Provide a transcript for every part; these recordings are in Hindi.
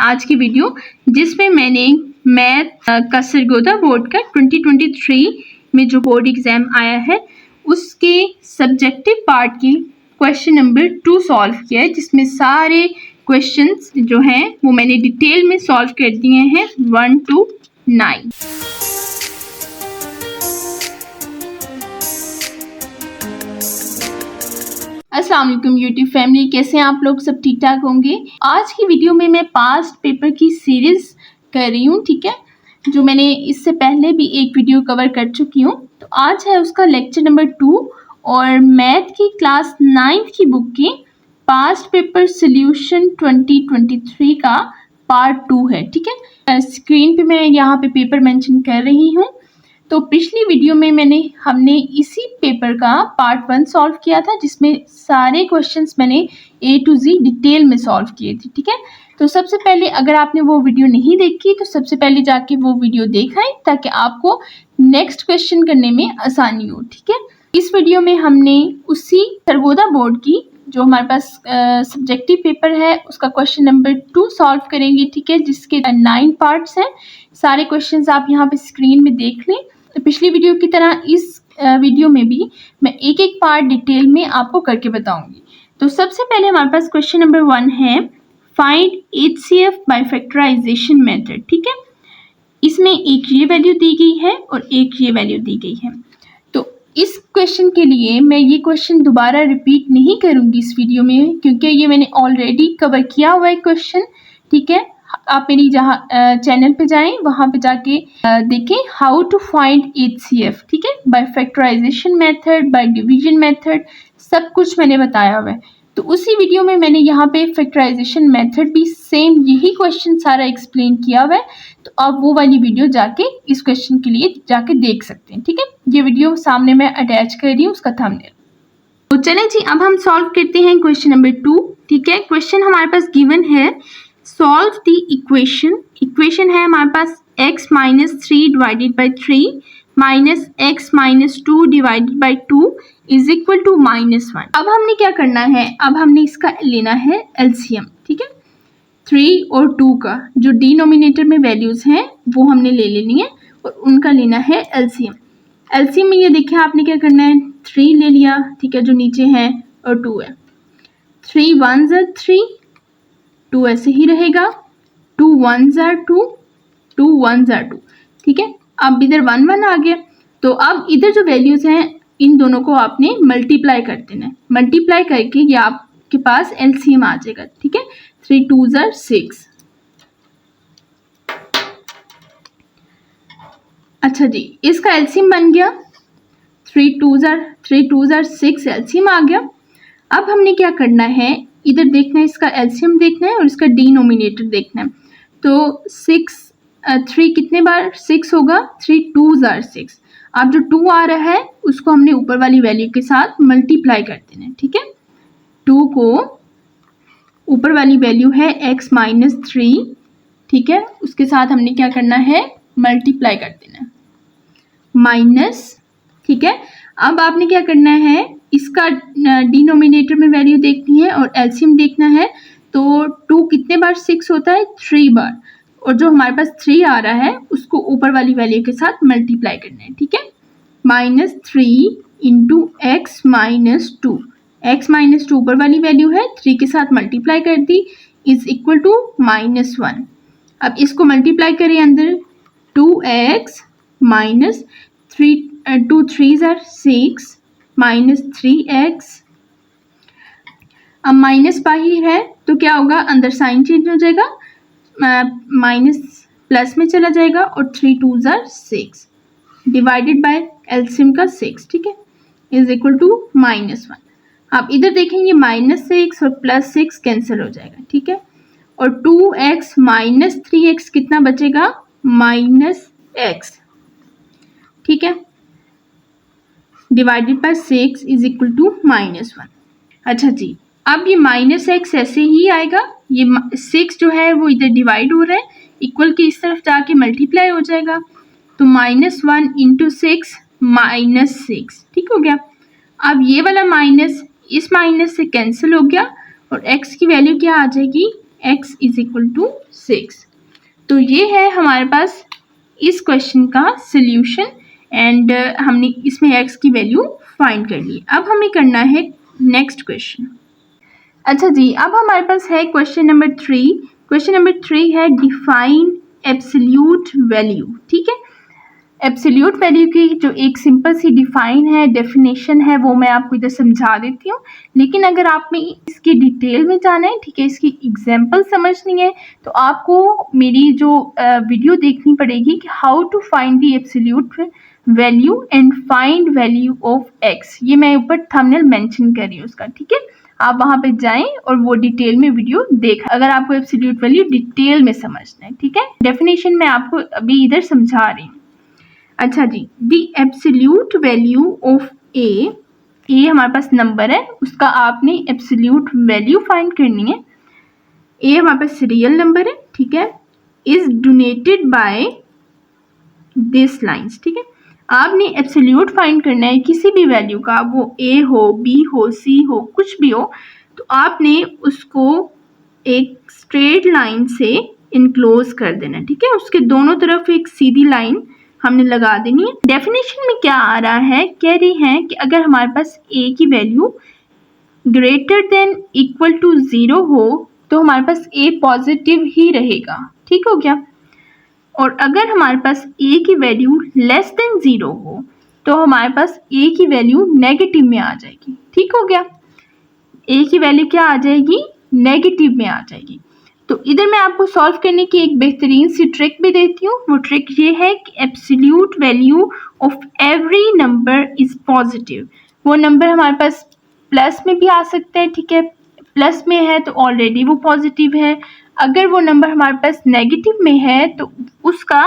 आज की वीडियो, जिसमें मैंने मैथ का सरगोदा बोर्ड का 2023 में जो बोर्ड एग्जाम आया है उसके सब्जेक्टिव पार्ट की क्वेश्चन नंबर 2 सॉल्व किया है, जिसमें सारे क्वेश्चंस जो हैं वो मैंने डिटेल में सॉल्व कर दिए हैं 1 to 9। अस्सलाम वालेकुम यूट्यूब फैमिली, कैसे हैं आप लोग? सब ठीक ठाक होंगे। आज की वीडियो में मैं पास्ट पेपर की सीरीज कर रही हूँ, ठीक है, जो मैंने इससे पहले भी एक वीडियो कवर कर चुकी हूँ। तो आज है उसका लेक्चर नंबर 2 और मैथ की क्लास 9th की बुक की पास्ट पेपर सोल्यूशन 2023 का पार्ट 2 है, ठीक है। स्क्रीन पे मैं यहाँ पे पेपर मेंशन कर रही हूँ। तो पिछली वीडियो में हमने इसी पेपर का पार्ट 1 सॉल्व किया था, जिसमें सारे क्वेश्चंस मैंने A to Z डिटेल में सॉल्व किए थे, ठीक है। तो सबसे पहले अगर आपने वो वीडियो नहीं देखी तो सबसे पहले जाके वो वीडियो देखें, ताकि आपको नेक्स्ट क्वेश्चन करने में आसानी हो, ठीक है। इस वीडियो में हमने उसी सरगोदा बोर्ड की जो हमारे पास सब्जेक्टिव पेपर है उसका क्वेश्चन नंबर 2 सॉल्व करेंगे, ठीक है, जिसके 9 पार्ट्स हैं। सारे क्वेश्चंस आप यहाँ पे स्क्रीन में देख लें। तो पिछली वीडियो की तरह इस वीडियो में भी मैं एक एक पार्ट डिटेल में आपको करके बताऊंगी। तो सबसे पहले हमारे पास क्वेश्चन नंबर 1 है, find HCF by factorization method, ठीक है। इसमें एक ये वैल्यू दी गई है और एक ये वैल्यू दी गई है। तो इस क्वेश्चन के लिए मैं ये क्वेश्चन दोबारा रिपीट नहीं करूँगी इस वीडियो में, क्योंकि ये मैंने ऑलरेडी कवर किया हुआ है क्वेश्चन, ठीक है। आप मेरी जहाँ चैनल पे जाएं वहाँ पे जाके देखें हाउ टू फाइंड HCF, ठीक है, by factorization method, by division method, सब कुछ मैंने बताया हुआ है। तो उसी वीडियो में मैंने यहाँ पे फैक्टराइजेशन मेथड भी सेम यही क्वेश्चन सारा एक्सप्लेन किया हुआ है। तो आप वो वाली वीडियो जाके इस क्वेश्चन के लिए जाके देख सकते हैं, ठीक है। ये वीडियो सामने मैं अटैच कर रही हूँ उसका थंबनेल। तो चलें जी, अब हम सॉल्व करते हैं क्वेश्चन नंबर 2, ठीक है। क्वेश्चन हमारे पास गिवन है, सॉल्व द इक्वेशन है हमारे पास x minus 3 divided by 3 minus x minus 2 divided by 2 is equal to -1। अब हमने क्या करना है, अब हमने इसका लेना है एलसीएम, ठीक है। 3 और 2 का जो डिनोमिनेटर में वैल्यूज हैं वो हमने ले लेनी है और उनका लेना है एलसीएम। एलसीएम में ये देखिए आपने क्या करना है, 3 ले लिया, ठीक है, जो नीचे है, और 2 है। 3 1s are 3, 2 ऐसे ही रहेगा, 2 1s are 2, 2 1s are 2, ठीक है। अब इधर 1 1 आ गया, तो अब इधर जो वैल्यूज हैं इन दोनों को आपने मल्टीप्लाई कर देना है। मल्टीप्लाई करके ये आपके पास एलसीएम आ जाएगा, ठीक है। 3 2s are 6। अच्छा जी, इसका एलसीएम बन गया, 3 2s are 6 एलसीएम आ गया। अब हमने क्या करना है, इधर देखना है, इसका एलसीएम देखना है और इसका डिनोमिनेटर देखना है। तो 3 कितने बार 6 होगा, 3 2s are 6। अब जो 2 आ रहा है उसको हमने ऊपर वाली वैल्यू के साथ मल्टीप्लाई कर देना है, ठीक है। 2 को ऊपर वाली वैल्यू है x माइनस 3, ठीक है, उसके साथ हमने क्या करना है, मल्टीप्लाई कर देना है, माइनस, ठीक है। अब आपने क्या करना है, इसका डिनोमिनेटर में वैल्यू देखनी है और एलसीएम देखना है। तो 2 कितने बार 6 होता है, 3 बार, और जो हमारे पास 3 आ रहा है उसको ऊपर वाली वैल्यू के साथ मल्टीप्लाई करना है, ठीक है। -3 into x minus 2, x minus 2 ऊपर वाली वैल्यू है, 3 के साथ मल्टीप्लाई कर दी, इज इक्वल टू -1। अब इसको मल्टीप्लाई करें अंदर, 2x minus 3, 2 3s are 6 minus 3x। अब माइनस बाहर है तो क्या होगा, अंदर साइन चेंज हो जाएगा, माइनस प्लस में चला जाएगा, और 3 2s are 6 divided by LCM का 6, ठीक है, इज इक्वल टू -1। आप इधर देखेंगे -6 और +6 कैंसिल हो जाएगा, ठीक है, और 2x माइनस 3x कितना बचेगा, -x, ठीक है, divided by 6 is equal to -1। अच्छा जी, अब ये -x ऐसे ही आएगा, ये 6 जो है वो इधर डिवाइड हो रहा है, इक्वल के इस तरफ जाके मल्टीप्लाई हो जाएगा, तो -1 इंटू 6 -6, ठीक हो गया। अब ये वाला माइनस इस माइनस से कैंसिल हो गया और x की वैल्यू क्या आ जाएगी, x इज इक्वल टू 6। तो ये है हमारे पास इस क्वेश्चन का सल्यूशन एंड हमने इसमें x की वैल्यू फाइंड कर ली। अब हमें करना है नेक्स्ट क्वेश्चन। अच्छा जी, अब हमारे पास है क्वेश्चन नंबर 3। क्वेश्चन नंबर 3 है डिफाइन एब्सोल्यूट वैल्यू। ठीक है, एब्सोल्यूट वैल्यू की जो एक सिंपल सी डिफाइन है, डेफिनेशन है, वो मैं आपको इधर समझा देती हूँ। लेकिन अगर आप में इसकी डिटेल में जाना है, ठीक है, इसकी एग्जांपल समझनी है, तो आपको मेरी जो वीडियो देखनी पड़ेगी कि how to find the absolute value and find value of x. ये मैं ऊपर थंबनेल मेंशन कर रही हूँ उसका। ठीक है, आप वहाँ पे जाएं और वो डिटेल में वीडियो देखें अगर आपको एब्सोल्यूट वैल्यू डिटेल में समझना है। ठीक है, डेफिनेशन मैं आपको अभी इधर समझा रही हूँ। अच्छा जी, द एब्सोल्यूट वैल्यू ऑफ ए हमारे पास नंबर है, उसका आपने एब्सोल्यूट वैल्यू फाइंड करनी है। ए हमारे पास रियल नंबर है, ठीक है, is donated by this lines. ठीक है, आपने एब्सोल्यूट फाइंड करना है किसी भी वैल्यू का, वो ए हो, बी हो, सी हो, कुछ भी हो, तो आपने उसको एक स्ट्रेट लाइन से इनक्लोज कर देना है। ठीक है, उसके दोनों तरफ एक सीधी लाइन हमने लगा देनी है। डेफिनेशन में क्या आ रहा है, कह रही है कि अगर हमारे पास a की value greater than equal to 0 हो तो हमारे पास a पॉजिटिव ही रहेगा। ठीक हो गया, और अगर हमारे पास a की वैल्यू लेस देन 0 हो तो हमारे पास a की वैल्यू नेगेटिव में आ जाएगी। ठीक हो गया, a की वैल्यू क्या आ जाएगी, नेगेटिव में आ जाएगी। तो इधर मैं आपको सॉल्व करने की एक बेहतरीन सी ट्रिक भी देती हूँ। वो ट्रिक ये है कि absolute value of every number is positive. वो नंबर हमारे पास प्लस में भी आ सकता है, ठीक है, प्लस में है तो ऑलरेडी वो पॉजिटिव है। अगर वो नंबर हमारे पास नेगेटिव में है तो उसका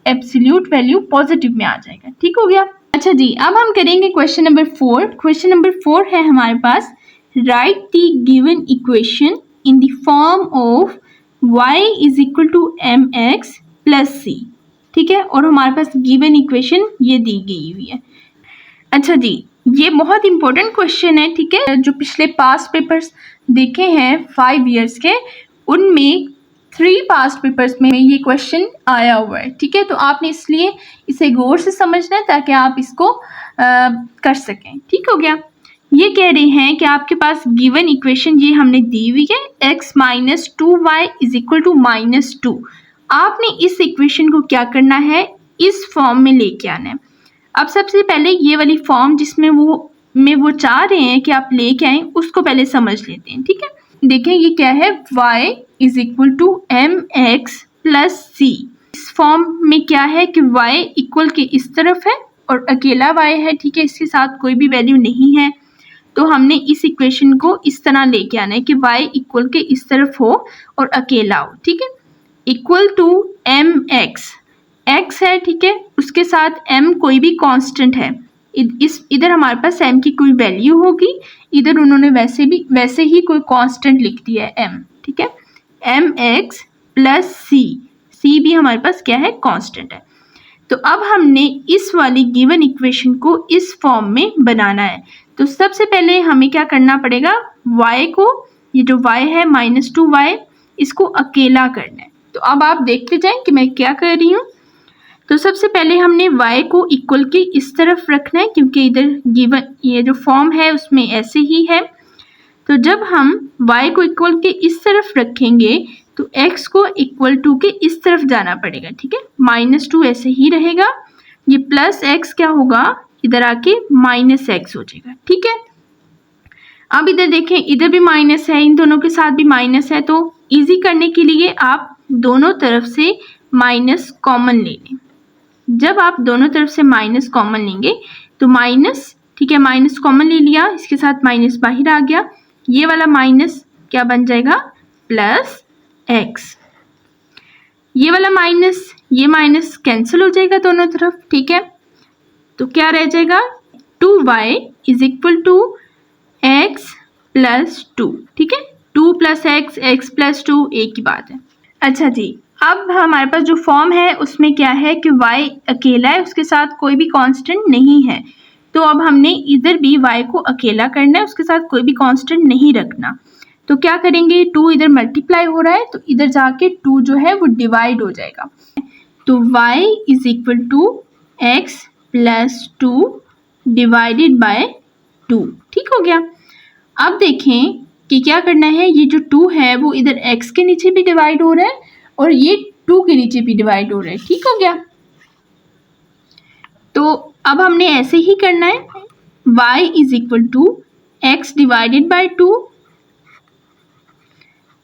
एब्सोल्यूट वैल्यू पॉजिटिव में आ जाएगा। ठीक हो गया। अच्छा जी, अब हम करेंगे क्वेश्चन नंबर 4। क्वेश्चन नंबर 4 है हमारे पास right the given equation in the form of y is equal to mx plus c। ठीक है, और हमारे पास गिवन इक्वेशन ये दी गई हुई है। अच्छा जी, ये बहुत इंपॉर्टेंट क्वेश्चन है। ठीक है, जो पिछले पास्ट पेपर्स देखे हैं 5 इयर्स के, उनमें 3 पास्ट पेपर्स में ये क्वेश्चन आया हुआ है। ठीक है, तो आपने इसलिए इसे गौर से समझना है ताकि आप इसको कर सकें। ठीक हो गया, ये कह रहे हैं कि आपके पास गिवन इक्वेशन ये हमने दी हुई है x minus 2y is equal to -2। आपने इस इक्वेशन को क्या करना है, इस फॉर्म में लेके आना है। अब सबसे पहले ये वाली फॉर्म जिसमें वो चाह रहे हैं कि आप लेके आएँ, उसको पहले समझ लेते हैं। ठीक है, देखें ये क्या है, y is equal to mx plus c। इस फॉर्म में क्या है कि y इक्वल के इस तरफ है और अकेला y है। ठीक है, इसके साथ कोई भी वैल्यू नहीं है, तो हमने इस इक्वेशन को इस तरह लेके आना है कि y इक्वल के इस तरफ हो और अकेला हो। ठीक है, इक्वल टू mx, x है, ठीक है, उसके साथ m कोई भी कांस्टेंट है। इधर हमारे पास m की कोई वैल्यू होगी, इधर उन्होंने वैसे ही कोई कांस्टेंट लिख दिया है m। ठीक है, mx प्लस c भी हमारे पास क्या है, कांस्टेंट है। तो अब हमने इस वाली गिवन इक्वेशन को इस फॉर्म में बनाना है। तो सबसे पहले हमें क्या करना पड़ेगा, y को, ये जो y है -2y, इसको अकेला करना है। तो अब आप देखते जाएं कि मैं क्या कर रही हूँ। तो सबसे पहले हमने y को इक्वल के इस तरफ रखना है, क्योंकि इधर गिवन ये जो फॉर्म है उसमें ऐसे ही है। तो जब हम y को इक्वल के इस तरफ रखेंगे तो x को इक्वल टू के इस तरफ जाना पड़ेगा। ठीक है, -2 ऐसे ही रहेगा, ये प्लस x क्या होगा, इधर आके -x हो जाएगा। ठीक है, अब इधर देखें, इधर भी माइनस है, इन दोनों के साथ भी माइनस है, तो इजी करने के लिए आप दोनों तरफ से माइनस कॉमन ले लें। जब आप दोनों तरफ से माइनस कॉमन लेंगे तो माइनस, ठीक है, माइनस कॉमन ले लिया, इसके साथ माइनस बाहर आ गया, ये वाला माइनस क्या बन जाएगा, प्लस x। ये वाला माइनस, ये माइनस कैंसिल हो जाएगा दोनों तरफ। ठीक है, तो क्या रह जाएगा, 2y is equal to x plus 2। ठीक है, 2 प्लस x प्लस 2 एक ही बात है। अच्छा जी, अब हमारे पास जो फॉर्म है उसमें क्या है कि y अकेला है, उसके साथ कोई भी कांस्टेंट नहीं है। तो अब हमने इधर भी y को अकेला करना है, उसके साथ कोई भी कांस्टेंट नहीं रखना। तो क्या करेंगे, 2 इधर मल्टीप्लाई हो रहा है तो इधर जाके 2 जो है वो डिवाइड हो जाएगा। तो y is equal to x plus 2 divided by 2। ठीक हो गया। अब देखें कि क्या करना है, ये जो 2 है वो इधर x के नीचे भी डिवाइड हो रहा है और ये 2 के नीचे भी डिवाइड हो रहा है। ठीक हो गया। तो अब हमने ऐसे ही करना है, y is equal to x divided by 2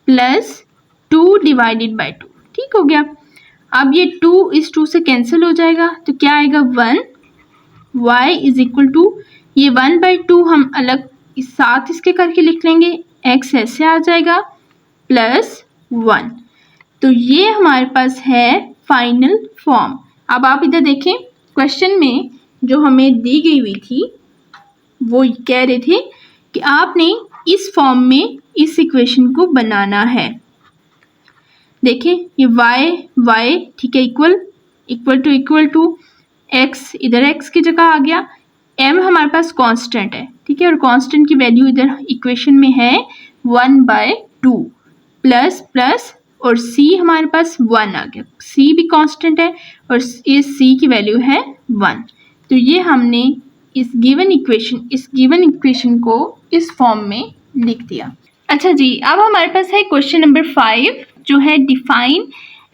plus 2 divided by 2। ठीक हो गया। अब ये 2 इस 2 से कैंसिल हो जाएगा तो क्या आएगा 1। y इज इक्वल टू ये 1/2 हम अलग इस साथ इसके करके लिख लेंगे, x ऐसे आ जाएगा प्लस 1। तो ये हमारे पास है फाइनल फॉर्म। अब आप इधर देखें, क्वेश्चन में जो हमें दी गई हुई थी वो कह रहे थे कि आपने इस फॉर्म में इस इक्वेशन को बनाना है। देखें ये y ठीक है इक्वल टू x, इधर x की जगह आ गया, m हमारे पास कांस्टेंट है। ठीक है, और कांस्टेंट की वैल्यू इधर इक्वेशन में है 1/2 प्लस प्लस और c हमारे पास 1 आ गया, c भी कांस्टेंट है और इस c की वैल्यू है 1। तो ये हमने इस गिवन इक्वेशन को इस फॉर्म में लिख दिया। अच्छा जी, अब हमारे पास है क्वेश्चन नंबर 5 जो है डिफाइन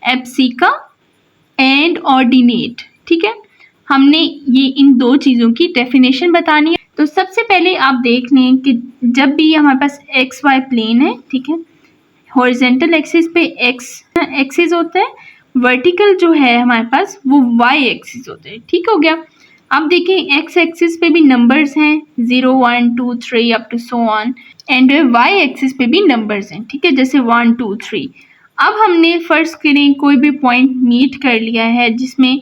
एब्सिका एंड ऑर्डिनेट। ठीक है, हमने ये इन दो चीज़ों की डेफिनेशन बतानी है। तो सबसे पहले आप देख लें कि जब भी हमारे पास एक्स वाई प्लेन है, ठीक है, हॉरिजेंटल एक्सिस पे एक्स एक्सिस होता है, वर्टिकल जो है हमारे पास वो वाई एक्सिस होता है। ठीक हो गया। अब देखें एक्स एक्सिस पे भी नंबर्स हैं 0 1 2 3 up to so on, and y axis पे भी नंबर्स हैं। ठीक है, जैसे 1 2 3। अब हमने फर्ज करें कोई भी पॉइंट मीट कर लिया है जिसमें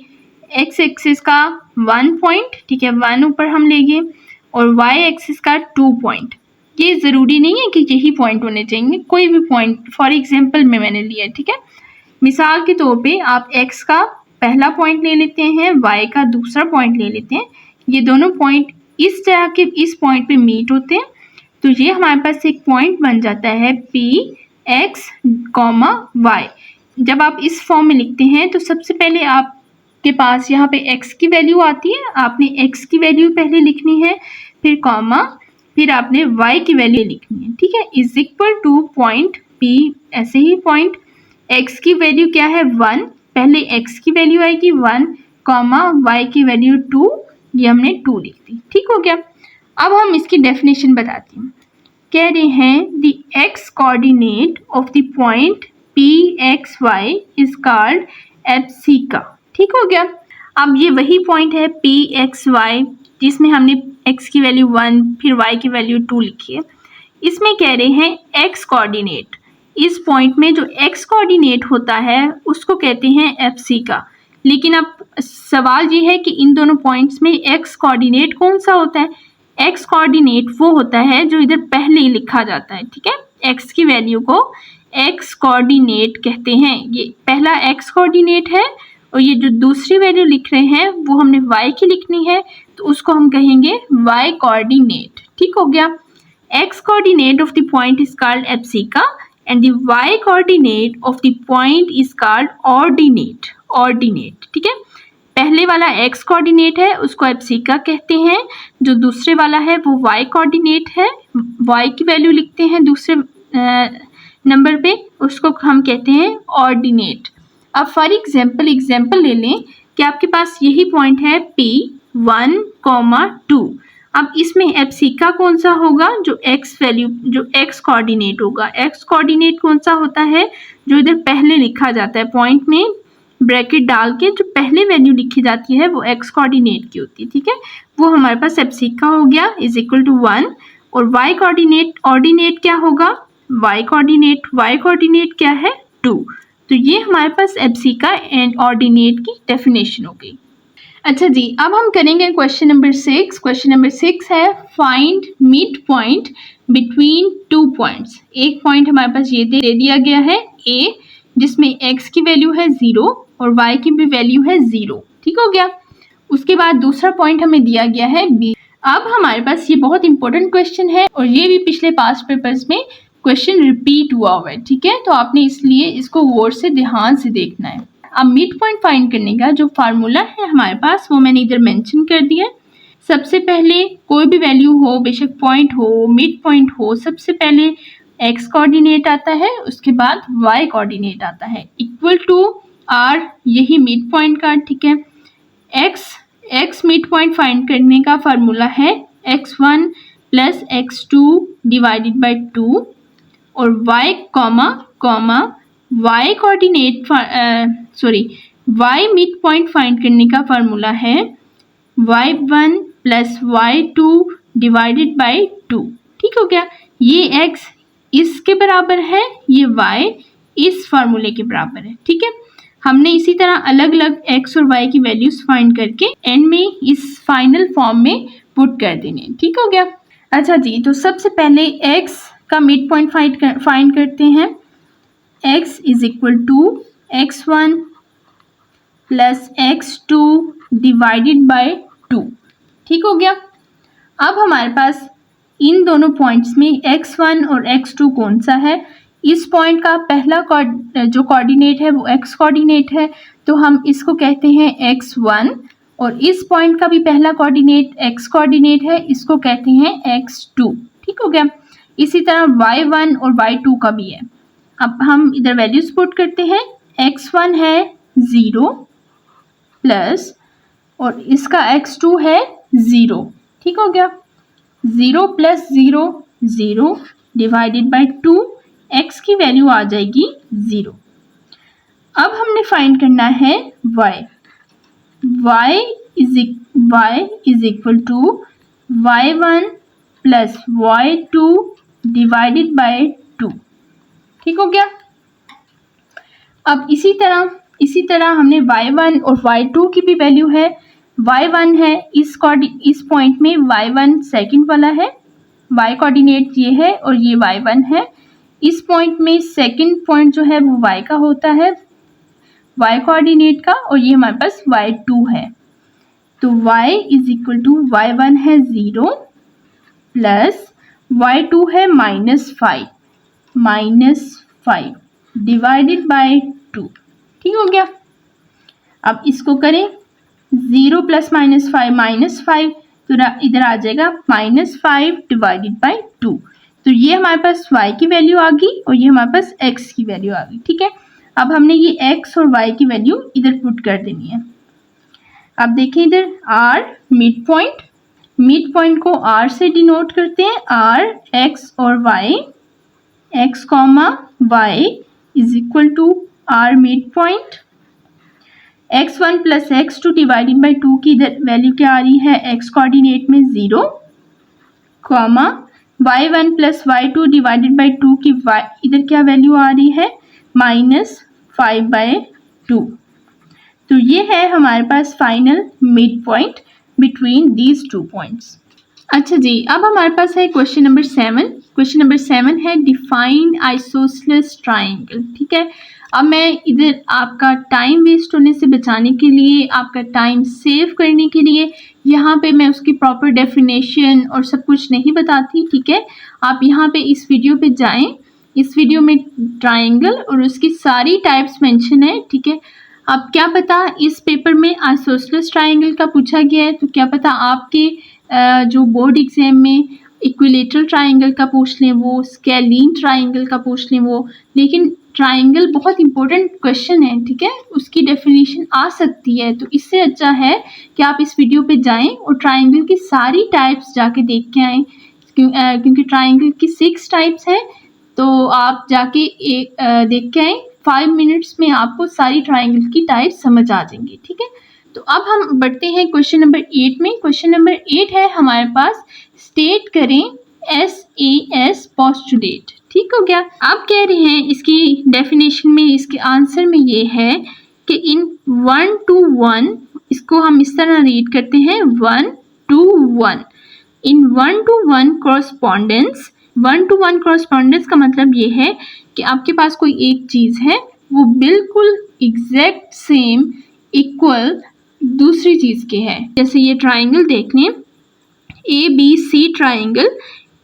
एक्स एक्सिस का 1 पॉइंट, ठीक है, 1 ऊपर हम लेंगे और वाई एक्सिस का 2 पॉइंट। ये ज़रूरी नहीं है कि यही पॉइंट होने चाहिए, कोई भी पॉइंट फॉर एग्जांपल में मैंने लिया है। ठीक है, मिसाल के तौर पे आप एक्स का पहला पॉइंट ले लेते हैं, वाई का दूसरा पॉइंट ले लेते हैं, ये दोनों पॉइंट इस तरह के इस पॉइंट पे मीट होते हैं तो ये हमारे पास एक पॉइंट बन जाता है पी एक्स कॉमा वाई। जब आप इस फॉर्म में लिखते हैं तो सबसे पहले आपके पास यहाँ पे x की वैल्यू आती है, आपने x की वैल्यू पहले लिखनी है, फिर कॉमा, फिर आपने y की वैल्यू लिखनी है। ठीक है, is equal two point p, ऐसे ही पॉइंट x की वैल्यू क्या है 1, पहले x की वैल्यू आएगी 1 कॉमा y की वैल्यू 2, ये हमने 2 लिख दी। ठीक हो गया। अब हम इसकी डेफिनेशन बताते हैं। कह रहे हैं the x coordinate of the point P X Y is called abscissa. ठीक हो गया। अब ये वही पॉइंट है पी एक्स वाई जिसमें हमने x की वैल्यू 1 फिर y की वैल्यू 2 लिखी है। इसमें कह रहे हैं x कोऑर्डिनेट, इस पॉइंट में जो x कोऑर्डिनेट होता है उसको कहते हैं एब्सिका। लेकिन अब सवाल ये है कि इन दोनों पॉइंट्स में x कोऑर्डिनेट कौन सा होता है। x कोऑर्डिनेट वो होता है जो इधर पहले ही लिखा जाता है। ठीक है, x की वैल्यू को x कोऑर्डिनेट कहते हैं, ये पहला x कोऑर्डिनेट है और ये जो दूसरी वैल्यू लिख रहे हैं वो हमने y की लिखनी है तो उसको हम कहेंगे y कोऑर्डिनेट। ठीक हो गया। x coordinate of the point is called abscissa and the y coordinate of the point is called ordinate. Ordinate, ठीक है, पहले वाला x कोऑर्डिनेट है उसको एब्सिका कहते हैं, जो दूसरे वाला है वो y कोऑर्डिनेट है, y की वैल्यू लिखते हैं दूसरे नंबर पे, उसको हम कहते हैं ऑर्डिनेट। अब फॉर एग्जाम्पल ले लें कि आपके पास यही पॉइंट है P 1, 2। अब इसमें एब्सिका कौन सा होगा, जो x वैल्यू जो x कोऑर्डिनेट होगा। x कोऑर्डिनेट कौन सा होता है, जो इधर पहले लिखा जाता है, पॉइंट में ब्रैकेट डाल के जो पहले वैल्यू लिखी जाती है वो x कोऑर्डिनेट की होती है। ठीक है, वो हमारे पास एब्सिका हो गया इज इक्वल टू 1। और y कोऑर्डिनेट ऑर्डिनेट क्या होगा, y कोऑर्डिनेट क्या है 2। तो ये हमारे पास एब्सिका एंड ऑर्डिनेट की डेफिनेशन हो गई। अच्छा जी, अब हम करेंगे क्वेश्चन नंबर 6। क्वेश्चन नंबर 6 है find mid point between 2 points. एक पॉइंट हमारे पास ये दे दिया गया है A, जिसमें x की वैल्यू है 0 और y की भी वैल्यू है 0। ठीक हो गया। उसके बाद दूसरा पॉइंट हमें दिया गया है B। अब हमारे पास ये बहुत इंपॉर्टेंट क्वेश्चन है और ये भी पिछले पास्ट पेपर्स में क्वेश्चन रिपीट हुआ है, ठीक है। तो आपने इसलिए इसको गौर से ध्यान से देखना है। अब मिड पॉइंट फाइंड करने का जो फार्मूला है हमारे पास वो मैंने इधर मेंशन कर दिया है। सबसे पहले कोई भी वैल्यू हो, बेशक पॉइंट हो, मिड पॉइंट हो, सबसे पहले x कोऑर्डिनेट आता है, उसके बाद y कोऑर्डिनेट आता है, इक्वल टू r, यही मिड पॉइंट का, ठीक है। x मिड पॉइंट फाइंड करने का फार्मूला है x1 plus x2 divided by 2 और y y coordinate y mid point find करने का फार्मूला है y1 plus y2 divided by 2। ठीक हो गया। ये x इसके बराबर है, ये y इस फार्मूले के बराबर है, ठीक है। हमने इसी तरह अलग अलग x और y की वैल्यूज फाइंड करके एंड में इस फाइनल फॉर्म में पुट कर देने। ठीक हो गया। अच्छा जी, तो सबसे पहले x का मिड पॉइंट फाइंड करते हैं। x is equal to x1 plus x2 divided by 2। ठीक हो गया। अब हमारे पास इन दोनों पॉइंट्स में x1 और x2 कौन सा है? इस पॉइंट का पहला जो कोऑर्डिनेट है वो x कोऑर्डिनेट है, तो हम इसको कहते हैं x1, और इस पॉइंट का भी पहला कोऑर्डिनेट x कोऑर्डिनेट है, इसको कहते हैं x2। ठीक हो गया। इसी तरह y1 और y2 का भी है। अब हम इधर वैल्यूज पुट करते हैं। x1 है 0 प्लस और इसका x2 है 0। ठीक हो गया। 0 प्लस 0 0 डिवाइडेड बाई 2, x की वैल्यू आ जाएगी 0। अब हमने फाइंड करना है y is equal to y1 plus y2 divided by 2। ठीक हो गया। अब इसी तरह हमने y1 और y2 की भी वैल्यू है। y1 है इस पॉइंट में y1 सेकंड वाला है, y कोऑर्डिनेट ये है और ये y1 है। इस पॉइंट में सेकंड पॉइंट जो है वो y का होता है, y कोऑर्डिनेट का, और ये हमारे पास y2 है। तो y is equal to y1 है 0 प्लस y2 है -5 डिवाइडेड बाय 2। ठीक हो गया। अब इसको करें, 0 प्लस -5 तो इधर आ जाएगा -5 डिवाइडेड बाई 2। तो ये हमारे पास y की वैल्यू आ गई और ये हमारे पास x की वैल्यू आ गई। ठीक है। अब हमने ये x और y की वैल्यू इधर पुट कर देनी है। अब देखें इधर r मिड पॉइंट को r से डिनोट करते हैं, r x और y, x y is equal to r mid point. x1 plus x2 divided by 2 की इधर वैल्यू क्या आ रही है? x कोऑर्डिनेट में 0, y1 plus y2 divided by 2 की इधर क्या वैल्यू आ रही है? -5/2। तो ये है हमारे पास final mid point between these 2 points. अच्छा जी, अब हमारे पास है क्वेश्चन नंबर 7। क्वेश्चन नंबर 7 है डिफाइन आइसोसेलेस ट्राइंगल। ठीक है। अब मैं इधर आपका टाइम वेस्ट होने से बचाने के लिए, आपका टाइम सेव करने के लिए यहाँ पे मैं उसकी प्रॉपर डेफिनेशन और सब कुछ नहीं बताती। ठीक है। आप यहाँ पे इस वीडियो पे जाएं, इस वीडियो में ट्राइंगल और उसकी सारी टाइप्स मेंशन है। ठीक है। अब क्या पता इस पेपर में आइसोसेलेस ट्राइंगल का पूछा गया है, तो क्या पता आपके जो बोर्ड एग्जाम में इक्विलेटरल ट्राइंगल का पूछ लें वो, स्केलीन ट्राइंगल का पूछ लें वो, लेकिन ट्राइंगल बहुत इंपॉर्टेंट क्वेश्चन है। ठीक है। उसकी डेफिनेशन आ सकती है, तो इससे अच्छा है कि आप इस वीडियो पे जाएं और ट्राइंगल की सारी टाइप्स जाके देख के आएँ, क्योंकि ट्राइंगल की 6 टाइप्स हैं, तो आप जाके देख के आएँ। 5 मिनट्स में आपको सारी ट्राइंगल की टाइप्स समझ आ जाएंगी। ठीक है। तो अब हम बढ़ते हैं क्वेश्चन नंबर 8 में। क्वेश्चन नंबर 8 है हमारे पास, स्टेट करें SAS पोस्टुलेट। ठीक हो गया। अब कह रहे हैं इसकी डेफिनेशन में, इसके आंसर में ये है कि इन 1 to 1, इसको हम इस तरह रीड करते हैं 1 to 1। In 1 to 1 correspondence, 1 to 1 correspondence का मतलब ये है कि आपके पास कोई एक चीज़ है, वो बिल्कुल एग्जैक्ट सेम इक्वल दूसरी चीज़ के है। जैसे ये ट्राइंगल देख लें, ABC ट्राइंगल,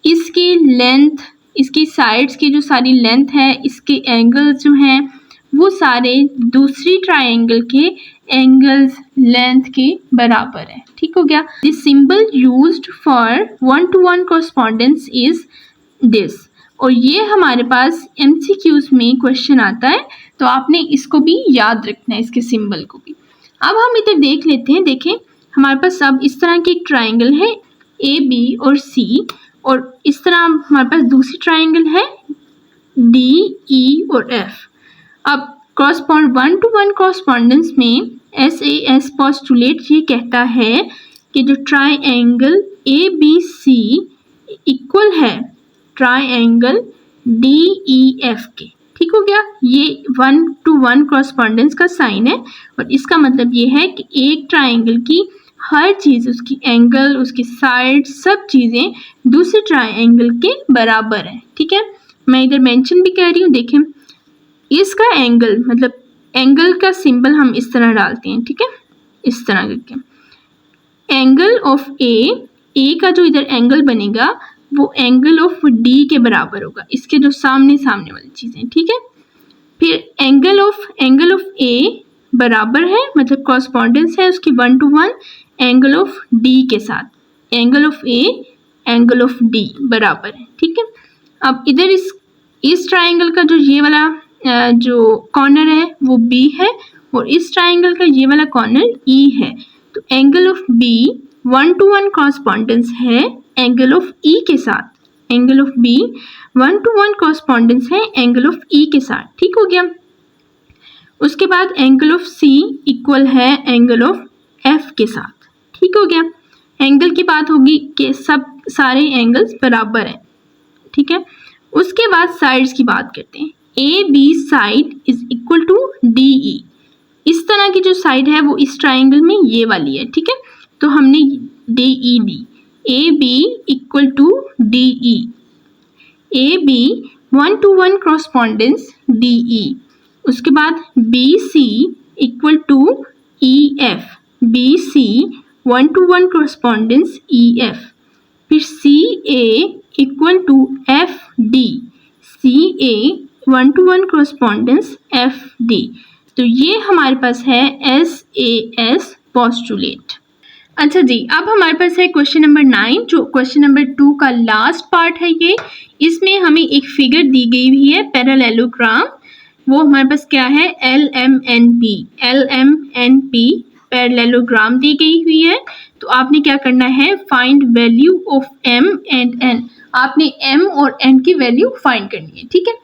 इसकी लेंथ इसकी साइड्स की जो सारी लेंथ है, इसके एंगल्स जो हैं वो सारे दूसरी ट्राइंगल के एंगल्स लेंथ के बराबर है। ठीक हो गया। The symbol used for 1-to-1 correspondence is this. और ये हमारे पास एमसीक्यूज में क्वेश्चन आता है, तो आपने इसको भी याद रखना है, इसके सिंबल को भी। अब हम इधर देख लेते हैं। देखें हमारे पास अब इस तरह की एक ट्राइंगल है ए बी और सी, और इस तरह हमारे पास दूसरी ट्राइंगल है डी ई और एफ। अब कॉरस्पॉन्ड 1-to-1 कॉरस्पॉन्डेंस में SAS पोस्टुलेट ये कहता है कि जो triangle A B C equal है ट्राइंगल डी ई एफ के। ठीक हो गया। ये 1-to-1 कॉरस्पॉन्डेंस का साइन है, और इसका मतलब ये है कि एक ट्राइंगल की हर चीज़, उसकी एंगल, उसकी साइड, सब चीज़ें दूसरे ट्राइंगल के बराबर है। ठीक है, मैं इधर मेंशन भी कर रही हूँ। देखें इसका एंगल, मतलब एंगल का सिंबल हम इस तरह डालते हैं। ठीक है, इस तरह करके एंगल ऑफ ए का जो इधर एंगल बनेगा वो एंगल ऑफ डी के बराबर होगा, इसके जो सामने सामने वाली चीज़ें। ठीक है, फिर एंगल ऑफ ए बराबर है, मतलब कॉरस्पॉन्डेंस है उसकी 1-to-1 एंगल ऑफ डी के साथ। Angle of A angle of D बराबर है। ठीक है, अब इधर इस ट्राइंगल का जो ये वाला जो कॉर्नर है वो बी है, और इस ट्राइंगल का ये वाला कॉर्नर ई है। तो angle of B 1-to-1 correspondence है एंगल ऑफ ई के साथ। Angle of B 1-to-1 correspondence है एंगल ऑफ ई के साथ। ठीक हो गया। उसके बाद एंगल ऑफ सी इक्वल है एंगल ऑफ एफ के साथ। ठीक हो गया। एंगल की बात होगी कि सब सारे एंगल्स बराबर हैं। ठीक है, उसके बाद साइड्स की बात करते हैं। A B side is equal to D E. इस तरह की जो साइड है वो इस ट्राइंगल में ये वाली है। ठीक है, तो हमने डी ई ली। A B equal to D E. A B 1-to-1 correspondence D E. उसके बाद B C equal to E F. B C 1-to-1 correspondence E F. फिर C A equal to F D. C A 1-to-1 correspondence F D. तो ये हमारे पास है SAS पोस्टुलेट। अच्छा जी, अब हमारे पास है क्वेश्चन नंबर 9, जो क्वेश्चन नंबर 2 का लास्ट पार्ट है ये। इसमें हमें एक फिगर दी गई हुई है पैरेललोग्राम। वो हमारे पास क्या है, LMNP। LMNP पैरेललोग्राम दी गई हुई है। तो आपने क्या करना है, find value of M and N। आपने M और N की वैल्यू फाइंड करनी है। ठीक है,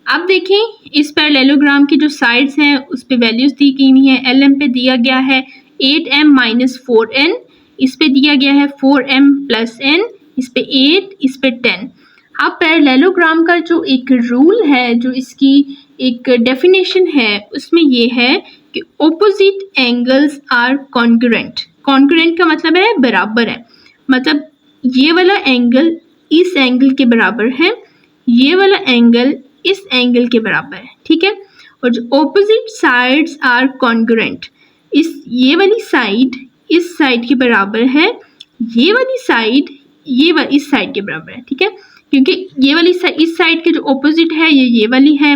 अब देखें इस पैरेललोग्राम की जो साइड्स हैं उस पे वैल्यूज दी गई हुई हैं। LM पे दिया गया है 8M - 4N, इस पे दिया गया है 4M + N, इस पे 8, इस पे 10। अब पैरेललोग्राम का जो एक रूल है, जो इसकी एक डेफिनेशन है, उसमें ये है कि opposite angles are congruent. Congruent का मतलब है बराबर है, मतलब ये वाला एंगल इस एंगल के बराबर है, ये वाला एंगल इस एंगल के बराबर है। ठीक है, और जो ऑपोजिट साइड्स आर कॉन्ग्रुएंट, ये वाली साइड इस साइड के बराबर है, ये वाली साइड इस साइड के बराबर है। ठीक है, क्योंकि ये वाली इस साइड के जो ऑपोजिट है ये वाली है,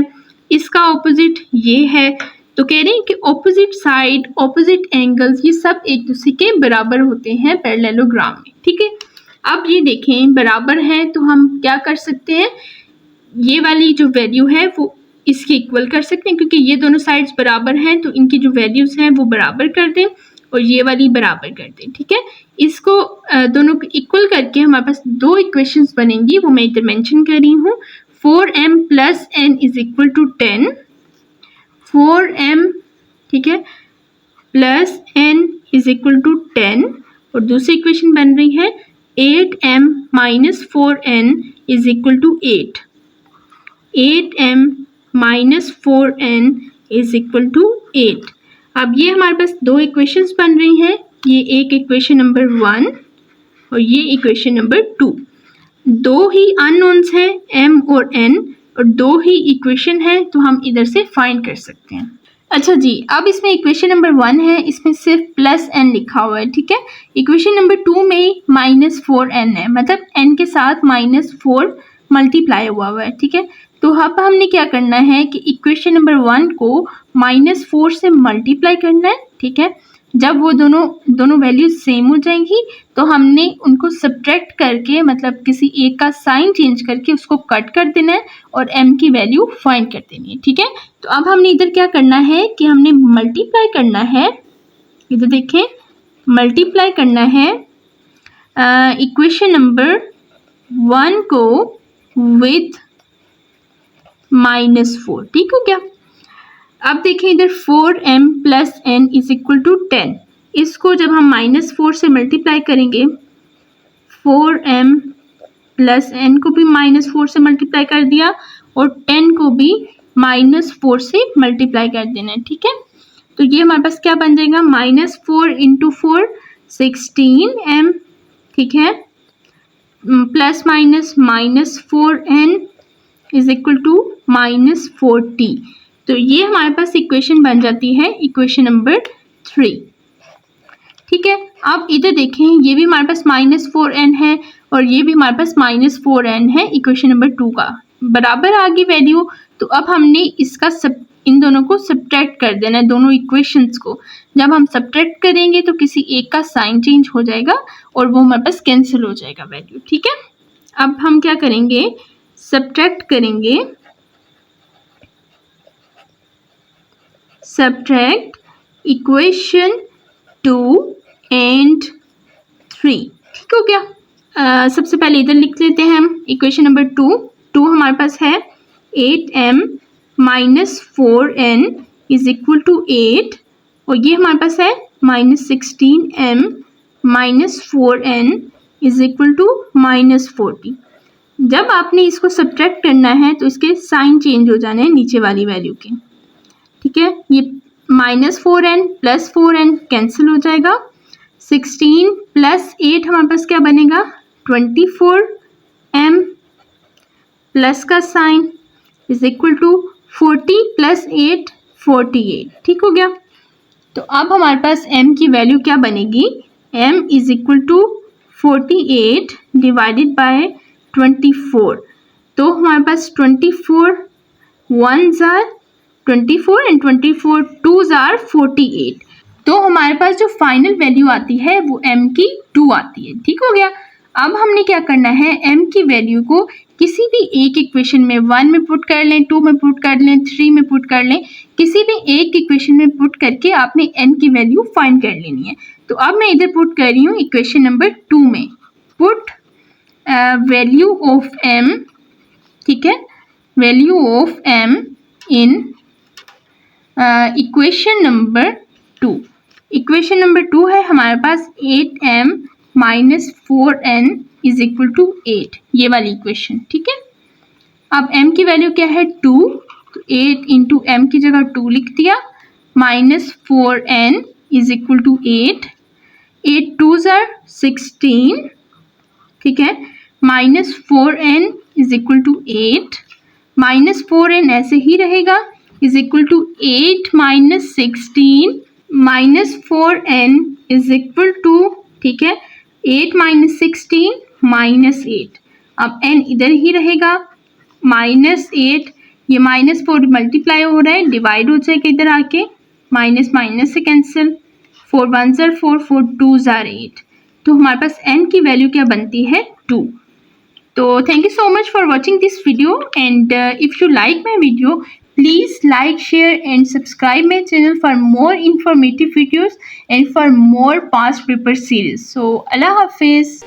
इसका ऑपोजिट ये है। तो कह रहे हैं कि ऑपोजिट साइड, ऑपोजिट एंगल्स, ये सब एक दूसरे के बराबर होते हैं पैरेललोग्राम में। ठीक है, अब ये देखें बराबर है तो हम क्या कर सकते हैं, ये वाली जो वैल्यू है वो इसके इक्वल कर सकते हैं, क्योंकि ये दोनों साइड्स बराबर हैं तो इनकी जो वैल्यूज़ हैं वो बराबर कर दें और ये वाली बराबर कर दें। ठीक है, इसको दोनों को इक्वल करके हमारे पास दो इक्वेशंस बनेंगी, वो मैं इधर मेंशन कर रही हूँ। 4M + N = 10। 4M, ठीक है, + N = 10। और दूसरी इक्वेशन बन रही है 8M - 4N = 8। 8M - 4N = 8। अब ये हमारे पास दो इक्वेशंस बन रही हैं, ये एक इक्वेशन नंबर 1 और ये इक्वेशन नंबर 2। दो ही अननोन्स हैं M और N, और दो ही इक्वेशन है, तो हम इधर से फाइंड कर सकते हैं। अच्छा जी, अब इसमें इक्वेशन नंबर 1 है, इसमें सिर्फ +N लिखा हुआ है। ठीक है, इक्वेशन नंबर 2 में -4N है, मतलब N के साथ -4 मल्टीप्लाई हुआ है, ठीक है। तो अब हमने क्या करना है कि इक्वेशन नंबर 1 को -4 से मल्टीप्लाई करना है, ठीक है। जब वो दोनों वैल्यूज सेम हो जाएंगी तो हमने उनको सब्ट्रैक्ट करके, मतलब किसी एक का साइन चेंज करके उसको कट कर देना है और m की वैल्यू फाइंड कर देनी है, ठीक है। तो अब हमने इधर क्या करना है कि हमने मल्टीप्लाई करना है, इधर देखें, मल्टीप्लाई करना है इक्वेशन नंबर 1 को विथ -4, ठीक हो गया। अब देखें इधर 4m + n = 10, इसको जब हम -4 से मल्टीप्लाई करेंगे, 4m + n को भी -4 से मल्टीप्लाई कर दिया और 10 को भी -4 से मल्टीप्लाई कर देना है, ठीक है। तो ये हमारे पास क्या बन जाएगा, -4 × 4 16m, ठीक है, प्लस माइनस -4n = -40। तो ये हमारे पास इक्वेशन बन जाती है, इक्वेशन नंबर 3, ठीक है। अब इधर देखें, ये भी हमारे पास -4n है और ये भी हमारे पास -4n है, इक्वेशन नंबर 2 का बराबर आ गई वैल्यू। तो अब हमने इसका इन दोनों को सब्ट्रैक्ट कर देना है, दोनों इक्वेशंस को। जब हम सब्ट्रैक्ट करेंगे तो किसी एक का साइन चेंज हो जाएगा और वो हमारे पास कैंसिल हो जाएगा वैल्यू, ठीक है। अब हम क्या करेंगे, सब्ट्रैक्ट करेंगे, सब्ट्रैक्ट इक्वेशन 2 and 3, ठीक हो गया। सबसे पहले इधर लिख लेते हैं हम इक्वेशन नंबर 2 हमारे पास है 8m - 4n = 8 और ये हमारे पास है -16m - 4n = -40। जब आपने इसको सब्ट्रैक्ट करना है तो इसके साइन चेंज हो जाने हैं नीचे वाली वैल्यू के, ठीक है। ये -4n + 4n कैंसिल हो जाएगा, 16 + 8 हमारे पास क्या बनेगा, 24m प्लस का साइन = 40 + 8 48, ठीक हो गया। तो अब हमारे पास m की वैल्यू क्या बनेगी, m = 48 / 24। तो हमारे पास 24 1s are 24 and 24 2s are 48। तो हमारे पास जो फाइनल वैल्यू आती है वो m की 2 आती है, ठीक हो गया। अब हमने क्या करना है, m की वैल्यू को किसी भी एक इक्वेशन में 1 में पुट कर लें, 2 में पुट कर लें, 3 में पुट कर लें, किसी भी एक इक्वेशन में पुट करके आपने n की वैल्यू फाइंड कर लेनी है। तो अब मैं इधर पुट कर रही हूँ इक्वेशन नंबर 2 में, पुट वैल्यू ऑफ m, ठीक है, value of m in equation number 2। Equation number 2 है हमारे पास 8m - 4n = 8, ये वाली इक्वेशन, ठीक है। अब m की वैल्यू क्या है, 2, तो 8 × m की जगह 2 लिख दिया, -4n = 8, 8 2s are 16, ठीक है, -4n = 8, -4n ऐसे ही रहेगा, = 8 - 16 -4n = ठीक है 8 - 16 -8। अब n इधर ही रहेगा, -8, ये -4 मल्टीप्लाई हो रहा है, डिवाइड हो जाएगा इधर आके, माइनस माइनस से cancel, 4 1s are 4 4 2s are 8। तो हमारे पास n की वैल्यू क्या बनती है, 2। तो thank you so much for watching this video and if you like my video please like, share and subscribe my channel for more informative videos and for more past paper series. So Allah Hafiz.